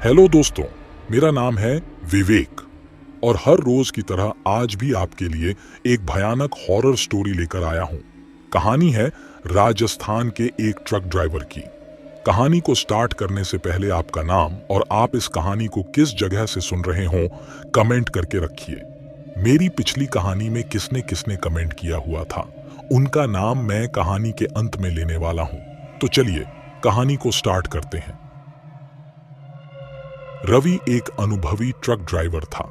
Hello दोस्तों, मेरा नाम है विवेक और हर रोज की तरह आज भी आपके लिए एक भयानक हॉरर स्टोरी लेकर आया हूं। कहानी है राजस्थान के एक ट्रक ड्राइवर की। कहानी को स्टार्ट करने से पहले आपका नाम और आप इस कहानी को किस जगह से सुन रहे हो कमेंट करके रखिए। मेरी पिछली कहानी में किसने किसने कमेंट किया हुआ था, उनका नाम मैं कहानी के अंत में लेने वाला हूं। तो चलिए कहानी को स्टार्ट करते हैं। रवि एक अनुभवी ट्रक ड्राइवर था।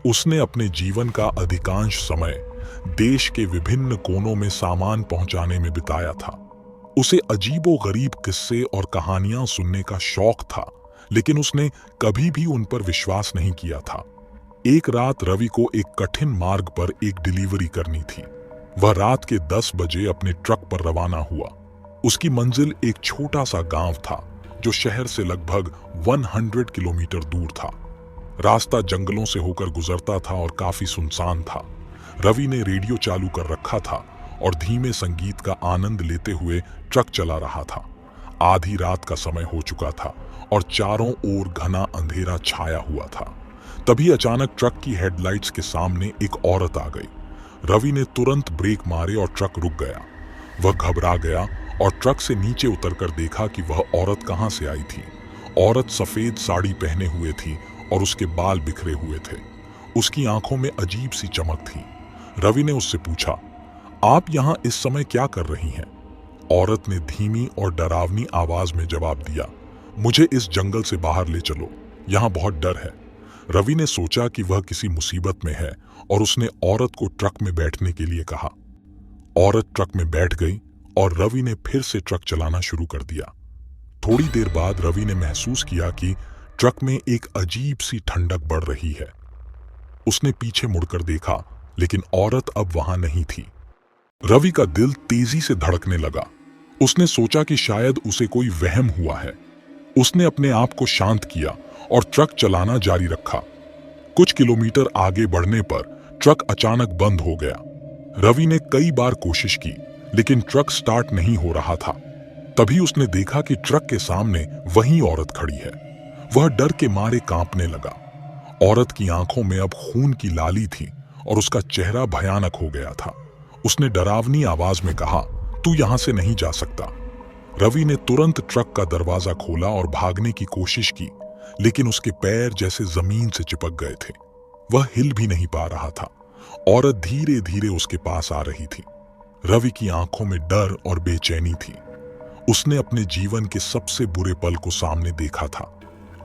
उसने अपने जीवन का अधिकांश समय देश के विभिन्न कोनों में सामान पहुंचाने में बिताया था। उसे अजीबोगरीब किस्से और कहानियां सुनने का शौक था, लेकिन उसने कभी भी उन पर विश्वास नहीं किया था। एक रात रवि को एक कठिन मार्ग पर एक डिलीवरी करनी थी। वह रात के 10 बजे अपने ट्रक पर रवाना हुआ। उसकी मंजिल एक छोटा सा गांव था जो शहर से लगभग 100 किलोमीटर दूर था। रास्ता जंगलों से होकर गुजरता था और काफी सुनसान था। रवि ने रेडियो चालू कर रखा था और धीमे संगीत का आनंद लेते हुए ट्रक चला रहा था। आधी रात का समय हो चुका था और चारों ओर घना अंधेरा छाया हुआ था। तभी अचानक ट्रक की हेडलाइट्स के सामने एक औरत आ गई। रवि ने तुरंत ब्रेक मारे और ट्रक रुक गया। वह घबरा गया और ट्रक से नीचे उतरकर देखा कि वह औरत कहां से आई थी। औरत सफेद साड़ी पहने हुए थी और उसके बाल बिखरे हुए थे। उसकी आंखों में अजीब सी चमक थी। रवि ने उससे पूछा, आप यहां इस समय क्या कर रही हैं? औरत ने धीमी और डरावनी आवाज में जवाब दिया, मुझे इस जंगल से बाहर ले चलो, यहां बहुत डर है। रवि ने सोचा कि वह किसी मुसीबत में है और उसने औरत को ट्रक में बैठने के लिए कहा। औरत ट्रक में बैठ गई और रवि ने फिर से ट्रक चलाना शुरू कर दिया। थोड़ी देर बाद रवि ने महसूस किया कि ट्रक में एक अजीब सी ठंडक बढ़ रही है। उसने पीछे मुड़कर देखा, लेकिन औरत अब वहां नहीं थी। रवि का दिल तेजी से धड़कने लगा। उसने सोचा कि शायद उसे कोई वहम हुआ है। उसने अपने आप को शांत किया और ट्रक चलाना जारी रखा। कुछ किलोमीटर आगे बढ़ने पर ट्रक अचानक बंद हो गया। रवि ने कई बार कोशिश की, लेकिन ट्रक स्टार्ट नहीं हो रहा था। तभी उसने देखा कि ट्रक के सामने वही औरत खड़ी है। वह डर के मारे कांपने लगा। औरत की आंखों में अब खून की लाली थी और उसका चेहरा भयानक हो गया था। उसने डरावनी आवाज में कहा, तू यहां से नहीं जा सकता। रवि ने तुरंत ट्रक का दरवाजा खोला और भागने की कोशिश की, लेकिन उसके पैर जैसे जमीन से चिपक गए थे। वह हिल भी नहीं पा रहा था। औरत धीरे धीरे उसके पास आ रही थी। रवि की आंखों में डर और बेचैनी थी। उसने अपने जीवन के सबसे बुरे पल को सामने देखा था।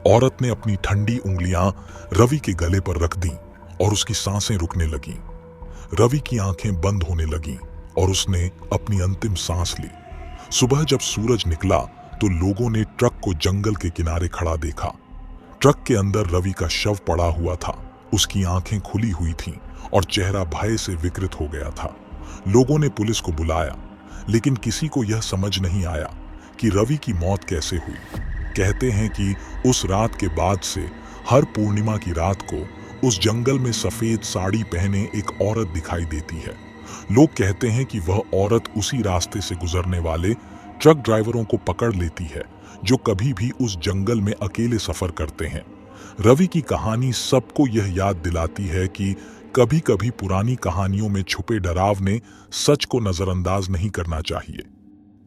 औरत ने अपनी ठंडी उंगलियां रवि के गले पर रख दी और उसकी सांसें रुकने लगीं। रवि की आंखें बंद होने लगीं और उसने अपनी अंतिम सांस ली। सुबह जब सूरज निकला तो लोगों ने ट्रक को जंगल के किनारे खड़ा देखा। ट्रक के अंदर रवि का शव पड़ा हुआ था। उसकी आंखें खुली हुई थीं और चेहरा भय से विकृत हो गया था। लोगों ने पुलिस को बुलाया, लेकिन किसी को यह समझ नहीं आया कि रवि की मौत कैसे हुई। कहते हैं कि उस रात के बाद से हर पूर्णिमा की रात को उस जंगल में सफेद साड़ी पहने एक औरत दिखाई देती है। लोग कहते हैं कि वह औरत उसी रास्ते से गुजरने वाले ट्रक ड्राइवरों को पकड़ लेती है जो कभी भी उस जंगल में अकेले सफर करते हैं। रवि की कहानी सबको यह याद दिलाती है कि कभी कभी पुरानी कहानियों में छुपे डरावने सच को नजरअंदाज नहीं करना चाहिए।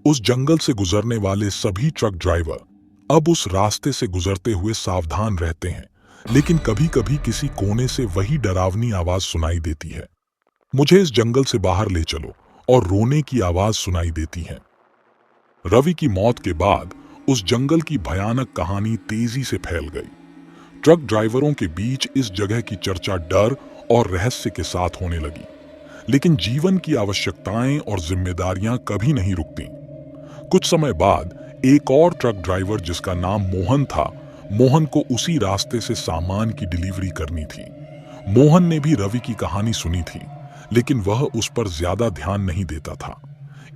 उस जंगल से गुजरने वाले सभी ट्रक ड्राइवर अब उस रास्ते से गुजरते हुए सावधान रहते हैं, लेकिन कभी कभी किसी कोने से वही डरावनी आवाज सुनाई देती है, मुझे इस जंगल से बाहर ले चलो, और रोने की आवाज सुनाई देती है। रवि की मौत के बाद उस जंगल की भयानक कहानी तेजी से फैल गई। ट्रक ड्राइवरों के बीच इस जगह की चर्चा डर और रहस्य के साथ होने लगी। लेकिन जीवन की आवश्यकताएं और जिम्मेदारियां कभी नहीं रुकती। कुछ समय बाद एक और ट्रक ड्राइवर जिसका नाम मोहन था, मोहन को उसी रास्ते से सामान की डिलीवरी करनी थी। मोहन ने भी रवि की कहानी सुनी थी, लेकिन वह उस पर ज्यादा ध्यान नहीं देता था।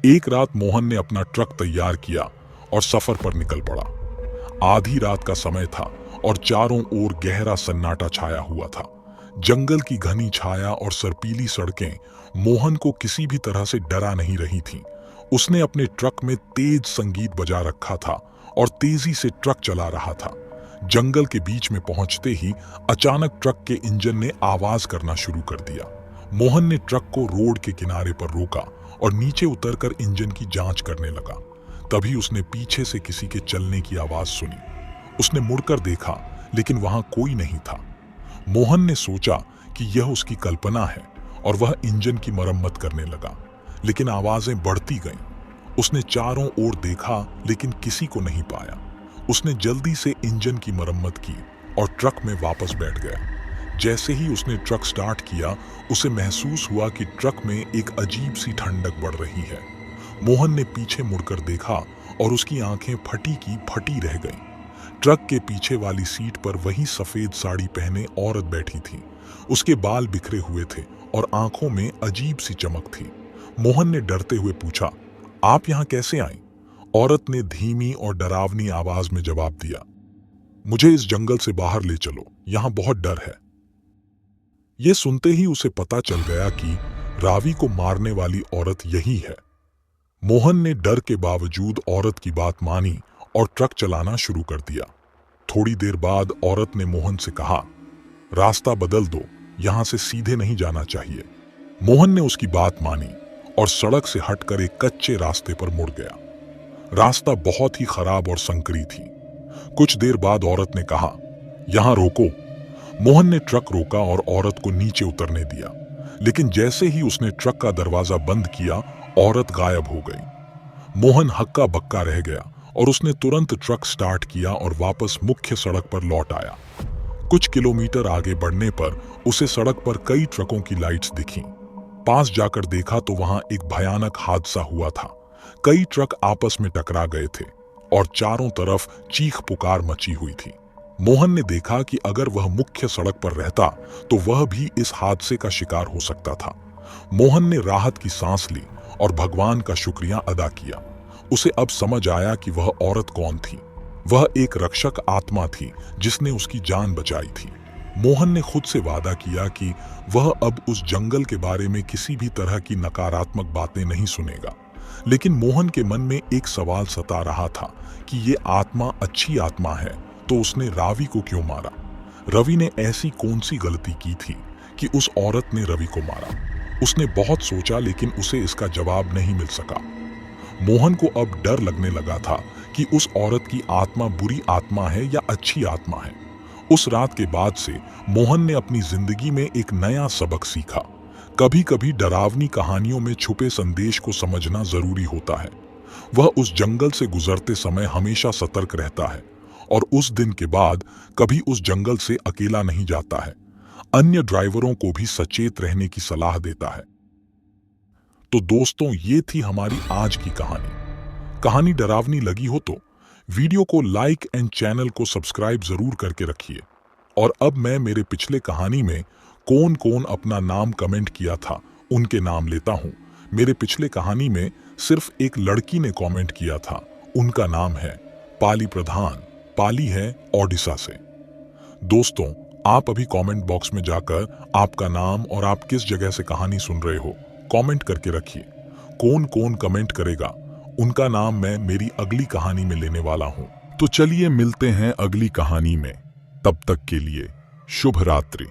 एक रात मोहन ने अपना ट्रक तैयार किया और सफर पर निकल पड़ा। आधी रात का समय था और चारों ओर गहरा सन्नाटा छाया हुआ था। जंगल की घनी छाया और सर्पीली सड़कें मोहन को किसी भी तरह से डरा नहीं रही थीं। उसने अपने ट्रक में तेज संगीत बजा रखा था और तेजी से ट्रक चला रहा था। जंगल के बीच में पहुंचते ही अचानक ट्रक के इंजन ने आवाज करना शुरू कर दिया। मोहन ने ट्रक को रोड के किनारे पर रोका और नीचे उतरकर इंजन की जांच करने लगा। तभी उसने पीछे से किसी के चलने की आवाज सुनी। उसने मुड़कर देखा, लेकिन वहां कोई नहीं था। मोहन ने सोचा कि यह उसकी कल्पना है और वह इंजन की मरम्मत करने लगा, लेकिन आवाजें बढ़ती गईं। उसने चारों ओर देखा, लेकिन किसी को नहीं पाया। उसने जल्दी से इंजन की मरम्मत की और ट्रक में वापस बैठ गया। जैसे ही उसने ट्रक स्टार्ट किया, उसे महसूस हुआ कि ट्रक में एक अजीब सी ठंडक बढ़ रही है। मोहन ने पीछे मुड़कर देखा और उसकी आंखें फटी की फटी रह गईं। ट्रक के पीछे वाली सीट पर वही सफेद साड़ी पहने औरत बैठी थी। उसके बाल बिखरे हुए थे और आंखों में अजीब सी चमक थी। मोहन ने डरते हुए पूछा, आप यहाँ कैसे आईं? औरत ने धीमी और डरावनी आवाज में जवाब दिया, मुझे इस जंगल से बाहर ले चलो, यहाँ बहुत डर है। ये सुनते ही उसे पता चल गया कि रावी को मारने वाली औरत यही है। मोहन ने डर के बावजूद औरत की बात मानी और ट्रक चलाना शुरू कर दिया। थोड़ी देर बाद औरत ने मोहन से कहा, रास्ता बदल दो, यहां से सीधे नहीं जाना चाहिए। मोहन ने उसकी बात मानी और सड़क से हटकर एक कच्चे रास्ते पर मुड़ गया। रास्ता बहुत ही खराब और संकरी थी। कुछ देर बाद औरत ने कहा, यहां रोको। मोहन ने ट्रक रोका और औरत को नीचे उतरने दिया, लेकिन जैसे ही उसने ट्रक का दरवाजा बंद किया, औरत गायब हो गई। मोहन हक्का बक्का रह गया और उसने तुरंत ट्रक स्टार्ट किया और वापस मुख्य सड़क पर लौट आया। कुछ किलोमीटर आगे बढ़ने पर उसे सड़क पर कई ट्रकों की लाइट्स दिखीं। पास जाकर देखा तो वहां एक भयानक हादसा हुआ था। कई ट्रक आपस में टकरा गए थे और चारों तरफ चीख पुकार मची हुई थी। मोहन ने देखा कि अगर वह मुख्य सड़क पर रहता तो वह भी इस हादसे का शिकार हो सकता था। मोहन ने राहत की सांस ली और भगवान का शुक्रिया अदा किया। उसे अब समझ आया कि वह औरत कौन थी। वह एक रक्षक आत्मा थी जिसने उसकी जान बचाई थी। मोहन ने खुद से वादा किया कि वह अब उस जंगल के बारे में किसी भी तरह की नकारात्मक बातें नहीं सुनेगा। लेकिन मोहन के मन में एक सवाल सता रहा था कि ये आत्मा अच्छी आत्मा है तो उसने रावी को क्यों मारा? रवि ने ऐसी कौन सी गलती की थी कि उस औरत ने रवि को मारा? उसने बहुत सोचा, लेकिन उसे इसका जवाब नहीं मिल सका। मोहन को अब डर लगने लगा था कि उस औरत की आत्मा बुरी आत्मा है या अच्छी आत्मा है। उस रात के बाद से मोहन ने अपनी जिंदगी में एक नया सबक सीखा। कभी कभी डरावनी कहानियों में छुपे संदेश को समझना जरूरी होता है। वह उस जंगल से गुजरते समय हमेशा सतर्क रहता है और उस दिन के बाद कभी उस जंगल से अकेला नहीं जाता है। अन्य ड्राइवरों को भी सचेत रहने की सलाह देता है। तो दोस्तों, ये थी हमारी आज की कहानी। कहानी डरावनी लगी हो तो वीडियो को लाइक एंड चैनल को सब्सक्राइब जरूर करके रखिए। और अब मैं मेरे पिछले कहानी में कौन कौन अपना नाम कमेंट किया था उनके नाम लेता हूं। मेरे पिछले कहानी में सिर्फ एक लड़की ने कमेंट किया था, उनका नाम है पाली प्रधान। पाली है ओडिशा से। दोस्तों, आप अभी कमेंट बॉक्स में जाकर आपका नाम और आप किस जगह से कहानी सुन रहे हो कमेंट करके रखिए। कौन कौन कमेंट करेगा उनका नाम मैं मेरी अगली कहानी में लेने वाला हूं। तो चलिए मिलते हैं अगली कहानी में। तब तक के लिए शुभ रात्रि।